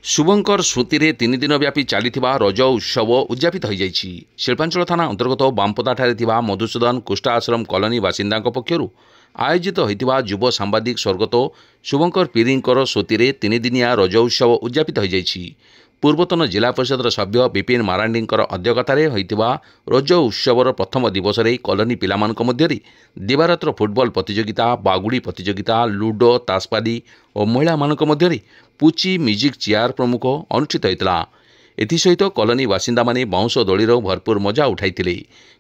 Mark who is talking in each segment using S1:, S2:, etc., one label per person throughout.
S1: शुभंकर स्मृति में 3 दिन व्यापी चली रज उत्सव उद्यापित हो जाएगी। शिल्पांचल थाना अंतर्गत बामपदा मधुसूदन कुष्ठा आश्रम कॉलोनी बासिंदा पक्षर आयोजित होता युव सांबादिक स्वर्गत शुभंकर पीरींकर स्मृति में 3 दिनिया रज उत्सव उद्यापित हो जाएगी। पूर्वतन जिला परिषद सभ्य विपिन मारांडी अध्यक्षतार होता रज उत्सवर प्रथम दिवस में कॉलोनी पिलामान मध्य दिवारात्र फुटबॉल प्रतियोगिता, बागुड़ी प्रतियोगिता, लुडो, तासपादी और महिला मानक मध्य पुची, म्यूजिक चेयर प्रमुख अनुष्ठित होता। एसहित कॉलोनी बासिंदा माने बाउंश दोलीर भरपूर मजा उठाई।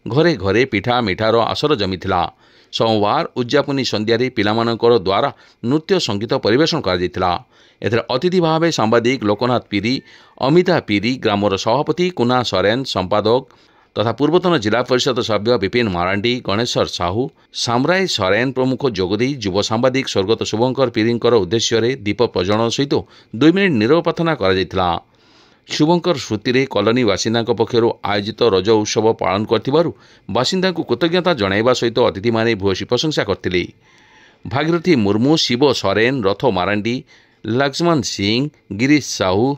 S1: घरे घरे पिठा मिठार आसर जमीला। सोमवार उद्यापनी संध्यारे पिलामानकर द्वारा नृत्य संगीत परिवेषण करा। अतिथि भाव सांबादिक लोकनाथ पीरी, अमिता पीरी, ग्रामर सभापति कुना सोरेन, संपादक तथा पूर्वतन जिला परिषद सभ्य विपिन मारांडी, गणेश्वर साहू, सामराय सोरेन प्रमुख जोगदे युव सांबादिक स्वर्गत शुभंकर पीरींकर उद्देश्य दीप प्रज्वलन सहित 2 मिनिट नीरव प्रार्थना करा। शुभंकर स्मृति में कॉलोनी बासिंदा पक्षर आयोजित रज उत्सव पालन कर बासिंदा कृतज्ञता जणाइबा सहित अतिथि माने भूयसी प्रशंसा करथिले। भागीरथी मुर्मू, शिव सोरेन, रथ मारांडी, लक्ष्मण सिंह, गिरीश साहू,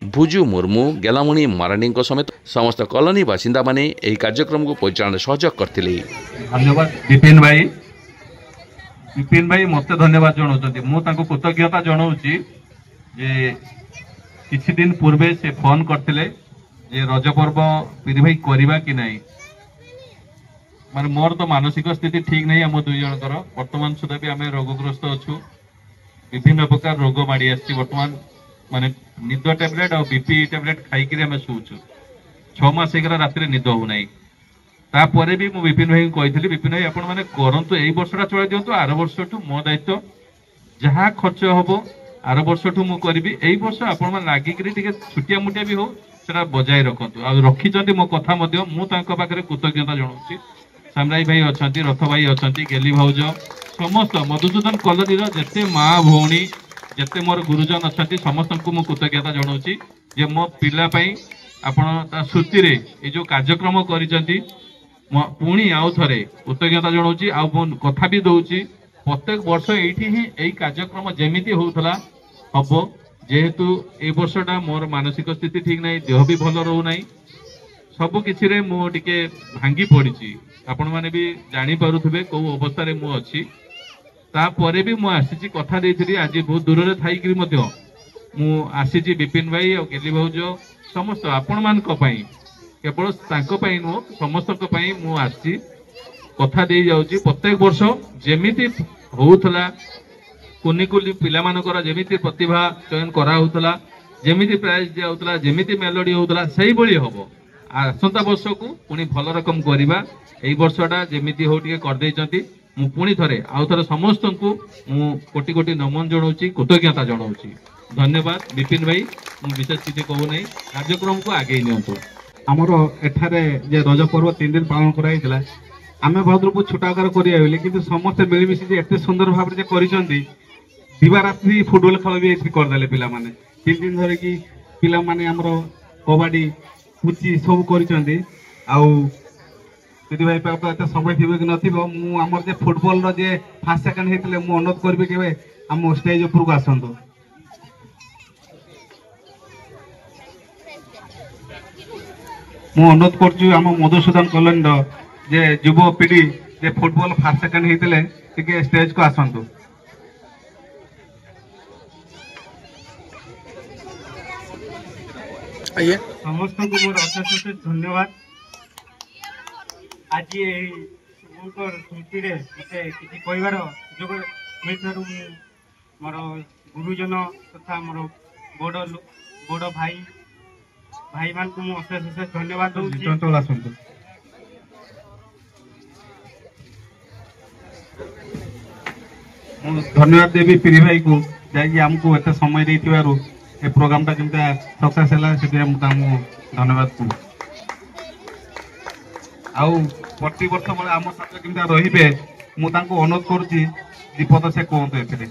S1: भुजू मुर्मू, गेलामणि मारांडी समेत समस्त कॉलोनी बासिंदा माने एही कार्यक्रम को परिचालन सहयोग करथिले।
S2: धन्यवाद विपिन भाई मते धन्यवाद जणाउछथि। मु ताको कृतज्ञता जणाउछि जे किछि दिन पूर्वे से फोन करथिले जे रज पर्व पीरी भाई करबा कि नहीं। माने मोर तो मानसिक स्थिति ठीक नहीं। हम दुई जनकर वर्तमान सुधा भी आम रोगग्रस्त अच्छु। विभिन्न प्रकार रोग माड़ी आसी वर्तमान माने निद टैबलेट और बीपी टैबलेट खाई आम शुचु। 6 मास राति निद हो ना। तापर भी मुझे विपिन भाई कही विपिन भाई आपण मैंने करंतु एई वर्षटा चलाई दिंतु। आर वर्षठू मो दायित्व जहाँ खर्च हम आर वर्षठू मु करी। एई वर्ष आपण मैंने लागिक छुटिया मुटिया भी हो सेटा बजाय रखतु। आ रखिचंती मो कथा मध्य मु तांको पाखरे कृतज्ञता जणाउछि। सामराई भाई अछंती, रथ भाई अछंती, गेली भाउज समस्त मधुसूदन कॉलोनी जेते माँ भौणी जेते मोर गुरुजन अछंती समस्त को मु कृतज्ञता जणाउछि जे मो पिला पई आपण ता स्मृति रे ए जो कार्यक्रम करिसंती पुणी आउ थरे कृतज्ञता जणाउछि। आ कथा भी दउछि प्रत्येक वर्ष एठी ही एई कार्यक्रम जेमिति होउथला हबो। जेहेतु ए वर्षटा मोर मानसिक स्थिति ठीक नहीं, देह भी भल रहू नहीं, सब किछि रे मो टिके भांगी पड़िछि। आपण माने भी जानी पारुथबे को अवस्था रे मो अछि। तापरे भी मु आसीछि कथा देइथिली आज बहुत दूर रे थाई कि मध्य मु आसीछि विपिन भाई और गेली भाउज समस्त आपण मान को पई केवल तांको पई नो समस्त को पई मु आसीछि कथा देइ जाउछि। प्रत्येक वर्ष जेमिति होउथला कुनी कुली पिला मानकर जेमिति प्रतिभा चयन करा होउथला, जेमिति प्राइज दिया होउथला, जेमिति मेलोडी होउथला सही बळी हबो। आसंता वर्ष को पुणी भल रकम करिबा। एई वर्षटा जेमिति हो टिके कर देइचंती। मु पुणी थरे आउ थरे समस्त को मु कोटि कोटि नमन जणाउछि, कृतज्ञता जणाउछि। धन्यवाद विपिन भाई। मु विशेष किछि कहू नै, कार्यक्रम को आगे नियंतु।
S3: हमर एठारे जे रज पर्व 3 दिन पालन कराइतला आमे भद्रपुर छोटा आकार करिया बेले किंतु समस्त मिली मिसी जे एते सुंदर भाव रे जे करिसंती दिवारात्रि फुटबॉल खेल भी एथि कर देले पिला माने। 3 दिन धरे कि पिला माने हमर कबड्डी पुची सब करिसंती। आउ दीदी भाई पापा एते समय थिबे कि नथिबो मु हमर जे फुटबॉल रो जे फर्स्ट सेकंड हेतले मु अनुरोध करबे कि हम स्टेज ऊपर को आसंतो। मु अनुरोध करछु हम मधुसूदन कॉलोनी रो जे युव पीढ़ी जे फुटबॉल फर्स्ट सेकंड हेतले टिके स्टेज को आसंतो।
S4: आइए
S3: समस्त को मोर अशेष धन्यवाद। आज शुभंकर स्मृति रे मते किछि कहबार सुयोग मिलथारु मोर गुरुजन तथा मोर बड़ भाई मान को अशेष धन्यवाद दउछि। धन्यवाद देवी पीरी भाई को जाकि हमको एते समय देथिबारु ए प्रोग्राम टा केमता सक्सेस हला से हम धन्यवाद को। आउ प्रति वर्ष बेले आम साथ केमता रहिबे मु तांको अनुरोध करूची दीपद से कहते एथिरे।